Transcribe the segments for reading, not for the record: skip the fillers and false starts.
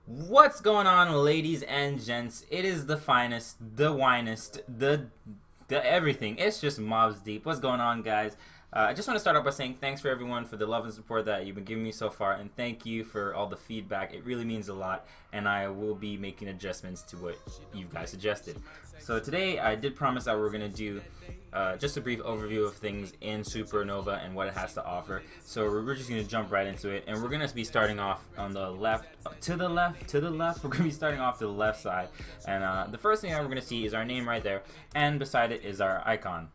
What's going on, ladies and gents? It is the finest, the winest, the everything. It's just Mobz Deep. What's going on, guys? I just want to start off by saying thanks for everyone for the love and support that you've been giving me so far, and thank you for all the feedback. It really means a lot, and I will be making adjustments to what you guys suggested. So today, I did promise that we were going to do just a brief overview of things in Supernova and what it has to offer. So we're just going to jump right into it, and we're going to be starting off on the left, to the left. We're going to be starting off to the left side, and the first thing that we're going to see is our name right there, and beside it is our icon.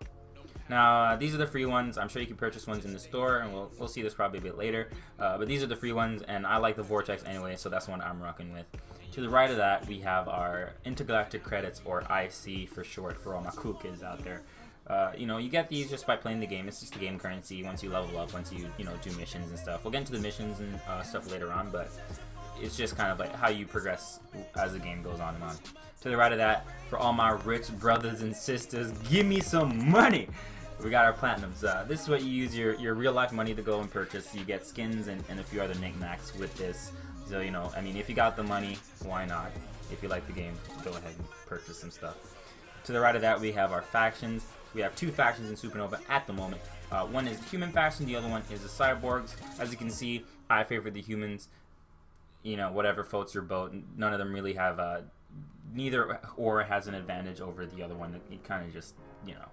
Now, these are the free ones. I'm sure you can purchase ones in the store, and we'll see this probably a bit later. But these are the free ones, and I like the Vortex anyway, so that's the one I'm rocking with. To the right of that, we have our Intergalactic Credits, or IC for short, for all my cool kids out there. You know, you get these just by playing the game. It's just the game currency once you level up, once you do missions and stuff. We'll get into the missions and stuff later on, but it's just kind of like how you progress as the game goes on and on. To the right of that, for all my rich brothers and sisters, give me some money! We got our platinums. This is what you use your real life money to go and purchase. You get skins and a few other knickknacks with this. So, you know, I mean, if you got the money, why not? If you like the game, go ahead and purchase some stuff. To the right of that, we have our factions. We have two factions in Supernova at the moment. One is the human faction, the other one is the cyborgs. As you can see, I favor the humans. You know, whatever floats your boat. None of them really have, neither or has an advantage over the other one. It kind of just, you know,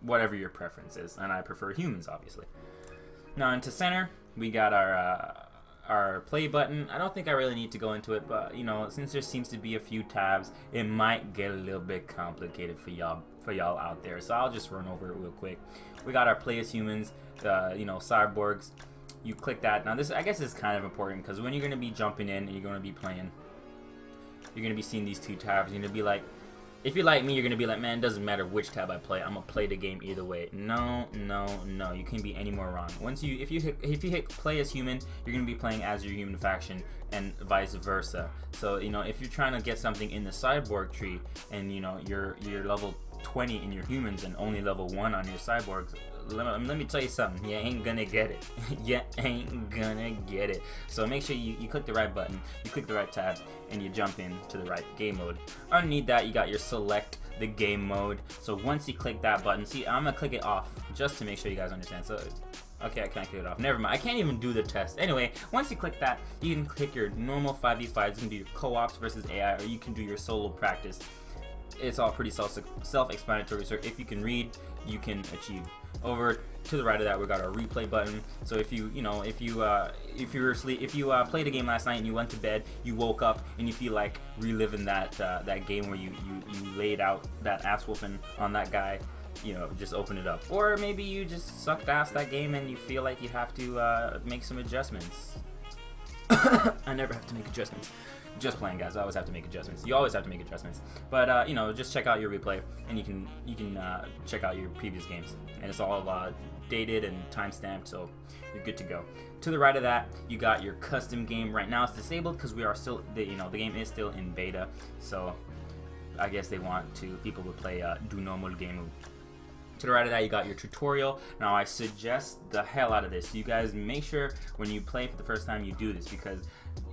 whatever your preference is, and I prefer humans, obviously. Now, into center, we got our play button. I don't think I really need to go into it, but you know, since there seems to be a few tabs, it might get a little bit complicated for y'all out there. So I'll just run over it real quick. We got our play as humans, you know, cyborgs. You click that. Now, this I guess is kind of important because when you're going to be jumping in and you're going to be playing, you're going to be seeing these two tabs. You're going to be like, if you're like me, you're going to be like, man, it doesn't matter which tab I play. I'm going to play the game either way. No, no, no. You can't be any more wrong. If you hit play as human, you're going to be playing as your human faction and vice versa. So, you know, if you're trying to get something in the cyborg tree and, you know, you're level 20 in your humans and only level 1 on your cyborgs, let me tell you something. You ain't gonna get it. You ain't gonna get it. So make sure you click the right button, you click the right tab, and you jump into the right game mode. Underneath that, you got your select the game mode. So once you click that button, see, I'm gonna click it off just to make sure you guys understand. So okay, I can't click it off. Never mind. I can't even do the test. Anyway, once you click that, you can click your normal 5v5s. You can do your co-ops versus AI, or you can do your solo practice. It's all pretty self-explanatory. So if you can read, you can achieve. Over to the right of that, we got our replay button. So if you were asleep, if you played a game last night and you went to bed, you woke up and you feel like reliving that game where you laid out that ass whooping on that guy, you know, just open it up. Or maybe you just sucked ass that game and you feel like you have to make some adjustments. I never have to make adjustments. Just playing, guys. I always have to make adjustments. You always have to make adjustments. But you know, just check out your replay, and you can check out your previous games, and it's all dated and time-stamped, so you're good to go. To the right of that, you got your custom game. Right now, it's disabled because we are still, the game is still in beta. So I guess they want people to play do normal game. To the right of that, you got your tutorial. Now, I suggest the hell out of this. You guys make sure when you play for the first time, you do this because,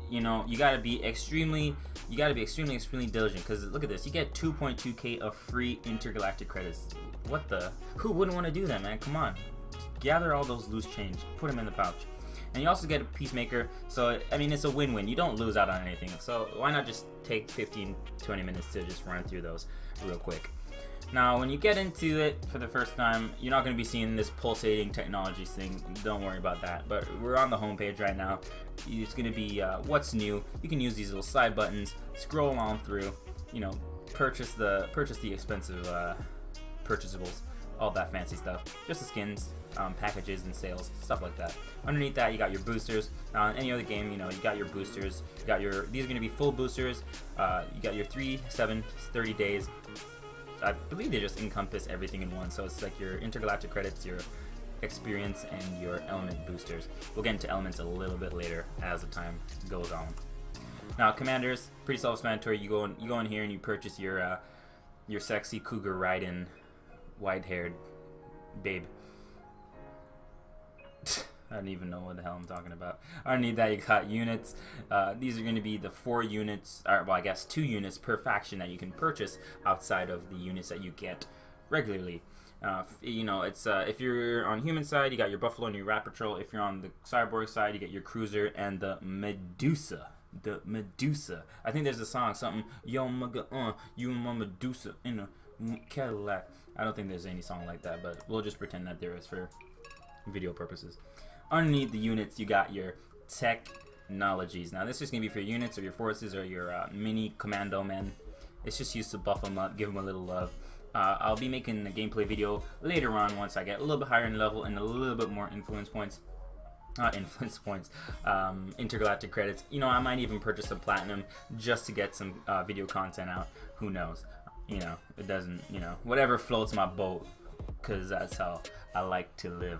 you know, you gotta be extremely diligent. Because look at this, you get 2.2k of free intergalactic credits. What the? Who wouldn't want to do that, man? Come on, gather all those loose change, put them in the pouch, and you also get a peacemaker. So I mean, it's a win-win. You don't lose out on anything. So why not just take 15-20 minutes to just run through those real quick. Now, when you get into it for the first time, you're not going to be seeing this pulsating technologies thing. Don't worry about that. But we're on the home page right now. It's going to be what's new. You can use these little side buttons, scroll on through, you know, purchase the expensive purchasables, all that fancy stuff. Just the skins, packages and sales, stuff like that. Underneath that, you got your boosters. Now, in any other game, you know, you got your boosters. You got these are going to be full boosters. You got your 3, 7, 30 days. I believe they just encompass everything in one, so it's like your intergalactic credits, your experience, and your element boosters. We'll get into elements a little bit later as the time goes on. Now, commanders, pretty self-explanatory. You go in here and you purchase your sexy cougar riding, white-haired babe. I don't even know what the hell I'm talking about. Underneath that, you got units. These are going to be the 4 units, or well, I guess 2 units per faction that you can purchase outside of the units that you get regularly. You know, it's if you're on human side, you got your Buffalo and your Rat Patrol. If you're on the Cyborg side, you get your Cruiser and the Medusa. The Medusa. I think there's a song, something, yo, you my Medusa in a Cadillac. I don't think there's any song like that, but we'll just pretend that there is for video purposes. Underneath the units, you got your technologies. Now, this is going to be for your units or your forces or your mini commando men. It's just used to buff them up, give them a little love. I'll be making a gameplay video later on once I get a little bit higher in level and a little bit more influence points. Intergalactic credits. You know, I might even purchase some platinum just to get some video content out. Who knows? You know, it doesn't, you know, whatever floats my boat, because that's how I like to live.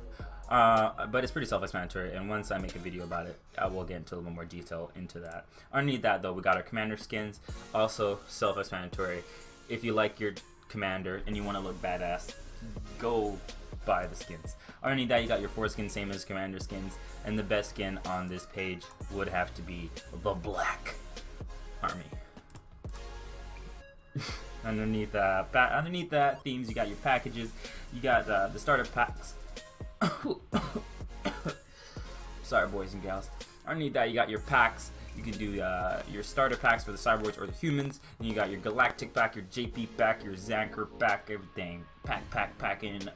But it's pretty self-explanatory, and once I make a video about it, I will get into a little more detail into that. Underneath that, though, we got our commander skins, also self-explanatory. If you like your commander and you want to look badass, go buy the skins. Underneath that, you got your 4 skins, same as commander skins, and the best skin on this page would have to be the Black Army. Underneath that themes, you got your packages. You got the starter packs. Sorry, boys and gals. Underneath that, you got your packs. You can do your starter packs for the cyborgs or the humans. And you got your galactic pack, your JP pack, your Zanker pack, everything. Pack in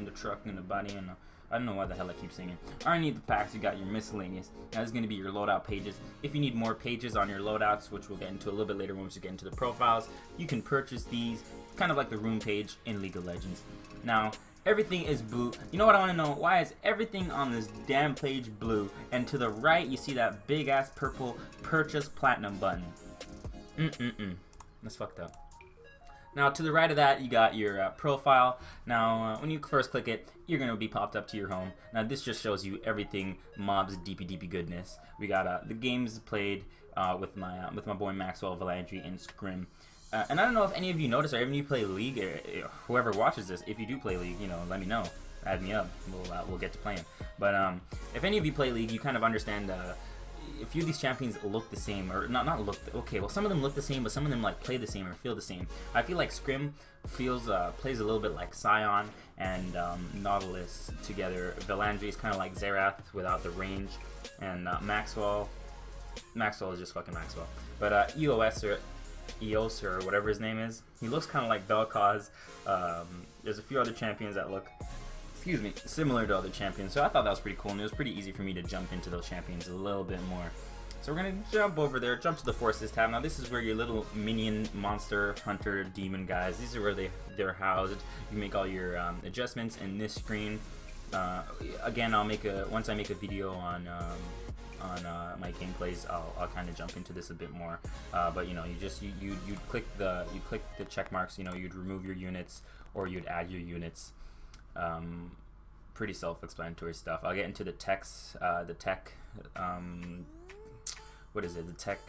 the truck, in the body, and I don't know why the hell I keep singing. Underneath the packs, you got your miscellaneous. Now, this is going to be your loadout pages. If you need more pages on your loadouts, which we'll get into a little bit later once we get into the profiles, you can purchase these, kind of like the room page in League of Legends. Now, everything is blue. You know what I want to know? Why is everything on this damn page blue? And to the right, you see that big ass purple purchase platinum button. That's fucked up. Now, to the right of that, you got your profile. Now, when you first click it, you're going to be popped up to your home. Now, this just shows you everything Mobz DP goodness. We got the games played with my boy Maxwell, Valandry, and Scrim. And I don't know if any of you notice, or even you play League, or whoever watches this, if you do play League, you know, let me know. Add me up. We'll get to playing. But if any of you play League, you kind of understand a few of these champions look the same, or not look, okay, well, some of them look the same, but some of them like play the same or feel the same. I feel like Scrim plays a little bit like Scion and Nautilus together. Valandry is kind of like Xerath without the range, and Maxwell is just fucking Maxwell. But EOS or whatever his name is, he looks kind of like Bel'Koz. There's a few other champions that look, similar to other champions, so I thought that was pretty cool, and it was pretty easy for me to jump into those champions a little bit more. So we're gonna jump over there, jump to the forces tab. Now this is where your little minion, monster, hunter, demon guys, these are where they're housed. You make all your adjustments in this screen. Again, once I make a video on my gameplays, I'll kind of jump into this a bit more. But you know, you click the check marks. You know, you'd remove your units or you'd add your units. Pretty self-explanatory stuff. I'll get into the text, what is it? The tech.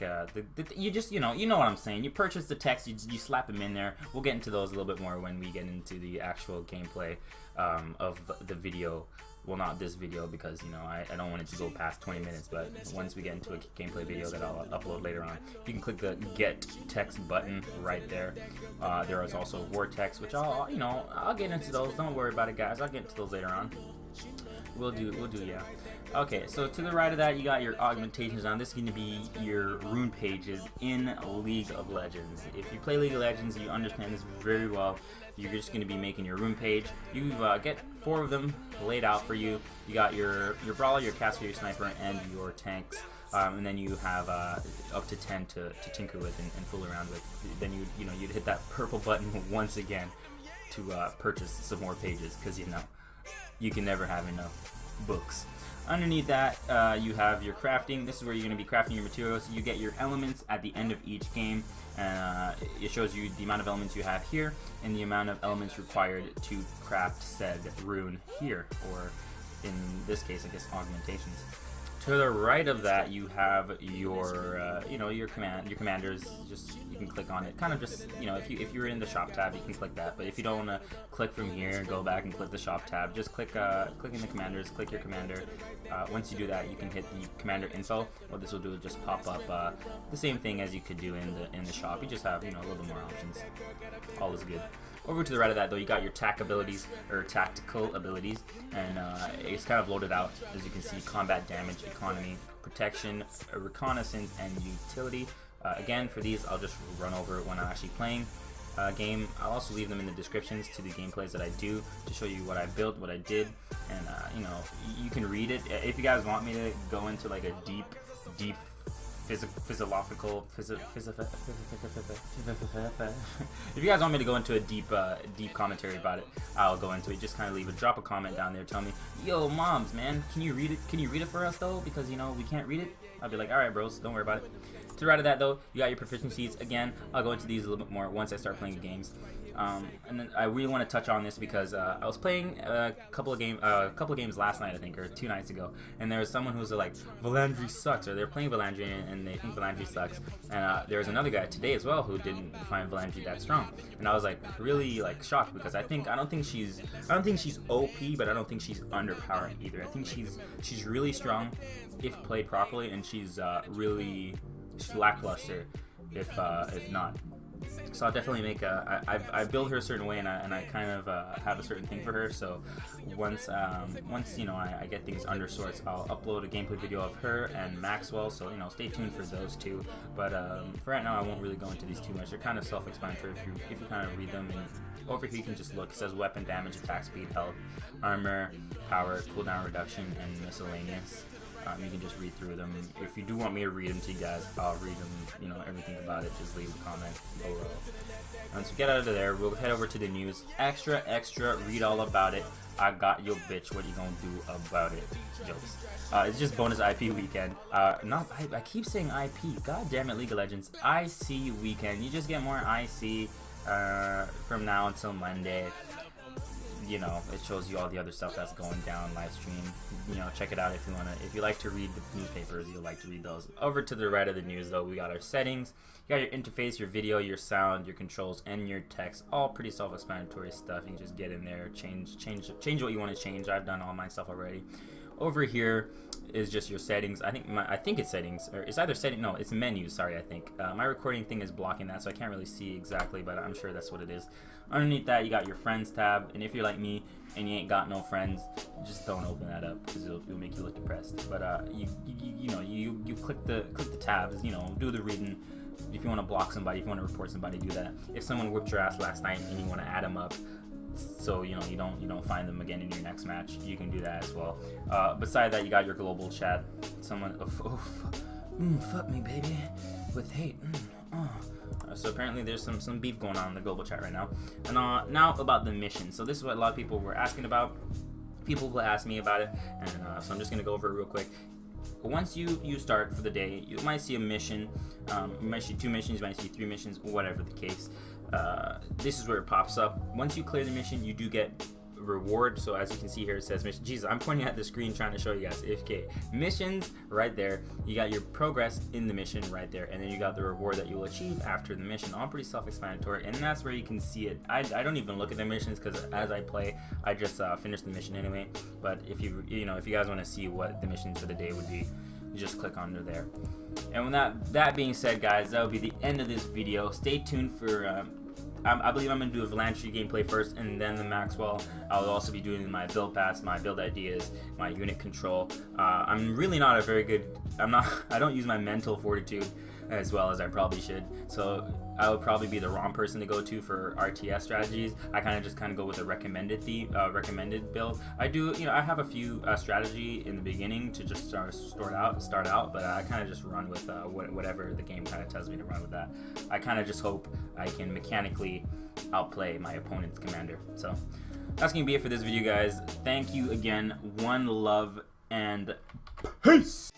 You know what I'm saying. You purchase the text, you slap them in there. We'll get into those a little bit more when we get into the actual gameplay of the video. Well, not this video, because you know I don't want it to go past 20 minutes. But once we get into a gameplay video that I'll upload later on, you can click the Get Text button right there. There is also Vortex, which I'll get into those. Don't worry about it, guys. I'll get into those later on. We'll do, yeah. Okay, so to the right of that, you got your augmentations on. This is going to be your rune pages in League of Legends. If you play League of Legends, you understand this very well. You're just going to be making your rune page. You get 4 of them laid out for you. You got your brawler, your caster, your sniper, and your tanks. And then you have up to 10 to tinker with and fool around with. Then you'd hit that purple button once again to purchase some more pages, because you can never have enough books. Underneath that, you have your crafting. This is where you're going to be crafting your materials. You get your elements at the end of each game. It shows you the amount of elements you have here and the amount of elements required to craft said rune here, or in this case, I guess, augmentations. To the right of that, you have your, you know, your commanders. Just you can click on it. Kind of just, you know, if you're in the shop tab, you can click that. But if you don't want to click from here and go back and click the shop tab, just click clicking the commanders. Click your commander. Once you do that, you can hit the commander info. What this will do is just pop up the same thing as you could do in the shop. You just have, you know, a little bit more options. All is good. Over to the right of that, though, you got your tactical abilities, and it's kind of loaded out, as you can see: combat damage, economy, protection, reconnaissance, and utility. Again, for these, I'll just run over it when I'm actually playing game. I'll also leave them in the descriptions to the gameplays that I do to show you what I built, what I did, and you know, you can read it. If you guys want me to go into like a deep physiological if you guys want me to go into a deep commentary about it, I'll go into it. Just kind of drop a comment down there, tell me, yo Mobz, man, can you read it for us though, because you know we can't read it. I'll be like, alright bros, don't worry about it. To the right of that though, you got your proficiencies. Again, I'll go into these a little bit more once I start playing the games. And then I really want to touch on this because I was playing a couple of games last night, I think, or 2 nights ago, and there was someone who was like, Valandry sucks, or they're playing Valandry and they think Valandry sucks. And there was another guy today as well who didn't find Valandry that strong, and I was like really like shocked, because I don't think she's OP, but I don't think she's underpowered either. I think she's really strong if played properly, and she's lackluster if not. So I'll definitely make I build her a certain way, and I kind of have a certain thing for her. So once you know I get things under sorts, I'll upload a gameplay video of her and Maxwell. So you know, stay tuned for those two. But for right now, I won't really go into these too much. They're kind of self-explanatory if you kind of read them. And over here you can just look. It says weapon damage, attack speed, health, armor, power, cooldown reduction, and miscellaneous. You can just read through them. If you do want me to read them to you guys, I'll read them, you know, everything about it. Just leave a comment below. Once we get out of there, we'll head over to the news. Extra, read all about it. I got your bitch. What you gonna do about it? Jokes. It's just bonus IP weekend. I keep saying IP. God damn it, League of Legends. IC weekend. You just get more IC from now until Monday. You know, it shows you all the other stuff that's going down live stream. You know, check it out if you wanna. If you like to read the newspapers, you'll like to read those. Over to the right of the news though, we got our settings. You got your interface, your video, your sound, your controls, and your text. All pretty self-explanatory stuff. You can just get in there, change what you want to change. I've done all my stuff already. Over here is just your settings. I think it's settings, or it's either setting. No, it's menus. Sorry, I think my recording thing is blocking that, so I can't really see exactly, but I'm sure that's what it is. Underneath that, you got your friends tab, and if you're like me and you ain't got no friends, just don't open that up because it'll make you look depressed. But you click the tabs. You know, do the reading. If you want to block somebody, if you want to report somebody, do that. If someone whipped your ass last night and you want to add them up, so you know you don't find them again in your next match, you can do that as well. Beside that, you got your global chat. Someone, fuck me, baby, with hate. So apparently there's some beef going on in the global chat right now. And now about the mission. So this is what a lot of people were asking about. People will ask me about it, and so I'm just gonna go over it real quick. Once you start for the day, you might see a mission. You might see 2 missions, you might see 3 missions, whatever the case. This is where it pops up. Once you clear the mission, you do get reward. So as you can see here, it says mission. Jesus, I'm pointing at the screen trying to show you guys. AFK missions right there. You got your progress in the mission right there, and then you got the reward that you will achieve after the mission. All pretty self-explanatory, and that's where you can see it. I don't even look at the missions because as I play, I just finish the mission anyway. But if you guys want to see what the missions for the day would be, you just click under there. And with that being said, guys, that will be the end of this video. Stay tuned for I believe I'm going to do a Valandry gameplay first, and then the Maxwell. I'll also be doing my build paths, my build ideas, my unit control. I'm really not a very good, I don't use my mental fortitude as well as I probably should. So I would probably be the wrong person to go to for RTS strategies. I kind of go with a recommended build. I have a few strategy in the beginning to just start out, but I kind of just run with whatever the game kind of tells me to run with that. I kind of just hope I can mechanically outplay my opponent's commander. So that's gonna be it for this video, guys. Thank you again. One love and peace.